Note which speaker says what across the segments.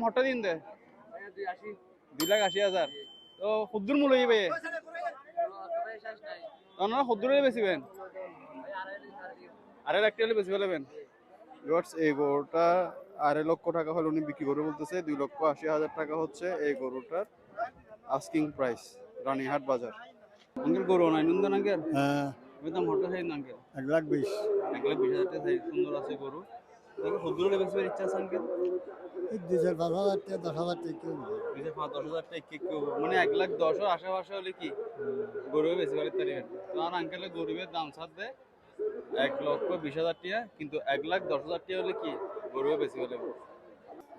Speaker 1: হঠাৎ দিন দে 2,80,000 তো খুদ্দুর মূল্য হইবে আপনারা খুদ্দুরে বেচিবেন 2.5 লাখ বেশি ফেলবেন। এই গরুটা 2.5 লক্ষ টাকা হলে উনি বিক্রি করে বলতেছে। 2,80,000 টাকা হচ্ছে এই গরুটার আস্কিং প্রাইস রানীহাট বাজার। আঙ্কেল গরু নাই নন্দন আঙ্কেল দাম হঠাৎ হয় না আঙ্কেল
Speaker 2: 1,20,000
Speaker 1: 1,20,000 টাকা সুন্দর আছে গরু খুদ্দুরে বেচবার ইচ্ছা আছে আঙ্কেল
Speaker 2: 2,500 টাকা 10,000 টাকা
Speaker 1: 10,000 টাকা কেউ মানে 1,10,000 আশেপাশে হলে কি গরু বেশি পারে তো আর আঙ্কেলের গরিবের দাম ছাড় দেয় 1,20,000 টাকা কিন্তু 1,10,000 টাকা হলে কি গরু বেশি হলে।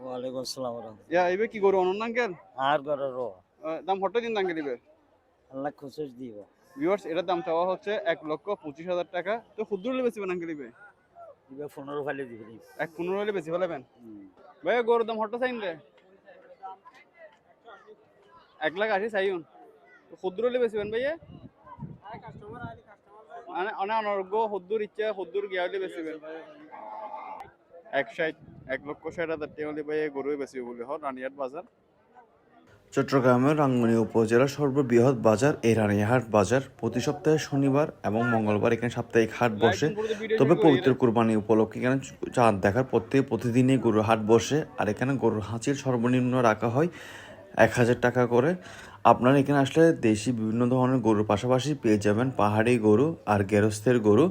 Speaker 2: ওয়ালাইকুম আসসালাম
Speaker 1: এবার কি গরু অনন্য আঙ্কেল
Speaker 2: আর গরুর
Speaker 1: দাম হঠাৎ দিন আঙ্কেল এবার
Speaker 2: আল্লাহ খুশি দিব
Speaker 1: ভিউয়ার্স এটার দাম চাওয়া হচ্ছে 1,25,000 টাকা তো ক্ষুদ্র হলে বেশি আঙ্কেল এবার
Speaker 2: 15 ফাইলে দিবি
Speaker 1: 1,15 হলে বেশি ফেলাবেন ভাই গরুর দাম হঠাৎ চাইন রে 1,80,000 চাইন ক্ষুদ্র হলে বেশিবেন ভাইয়া মানে অনারোগ্য হদ্দুর ইচ্ছা হদ্দুর গিয়া হলে বেশিবেন 1,60,000 টাকা হলে ভাই গরু বেশি বলে হয় রানীহাট বাজার।
Speaker 3: চট্টগ্রামের রাঙ্গুনিয়া উপজেলার সর্ববৃহৎ বাজার এই রানীহাট বাজার। প্রতি সপ্তাহে শনিবার এবং মঙ্গলবার এখানে সাপ্তাহিক হাট বসে। তবে পবিত্র কুরবানি উপলক্ষে এখানে চাঁদ দেখার প্রতিদিনই গরুর হাট বসে। আর এখানে গরুর হাঁচির সর্বনিম্ন রাখা হয় 1,000 টাকা করে। আপনারা এখানে আসলে দেশি বিভিন্ন ধরনের গরুর পাশাপাশি পেয়ে যাবেন পাহাড়ি গরু আর গেরস্থের গরু।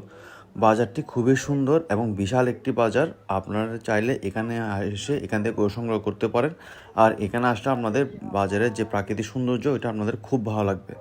Speaker 3: বাজারটি খুবই সুন্দর এবং বিশাল একটি বাজার। আপনারা চাইলে এখানে এসে এখান থেকে গরু সংগ্রহ করতে পারেন। আর এখানে আসলে আপনাদের বাজারের যে প্রাকৃতিক সৌন্দর্য এটা আপনাদের খুব ভালো লাগবে।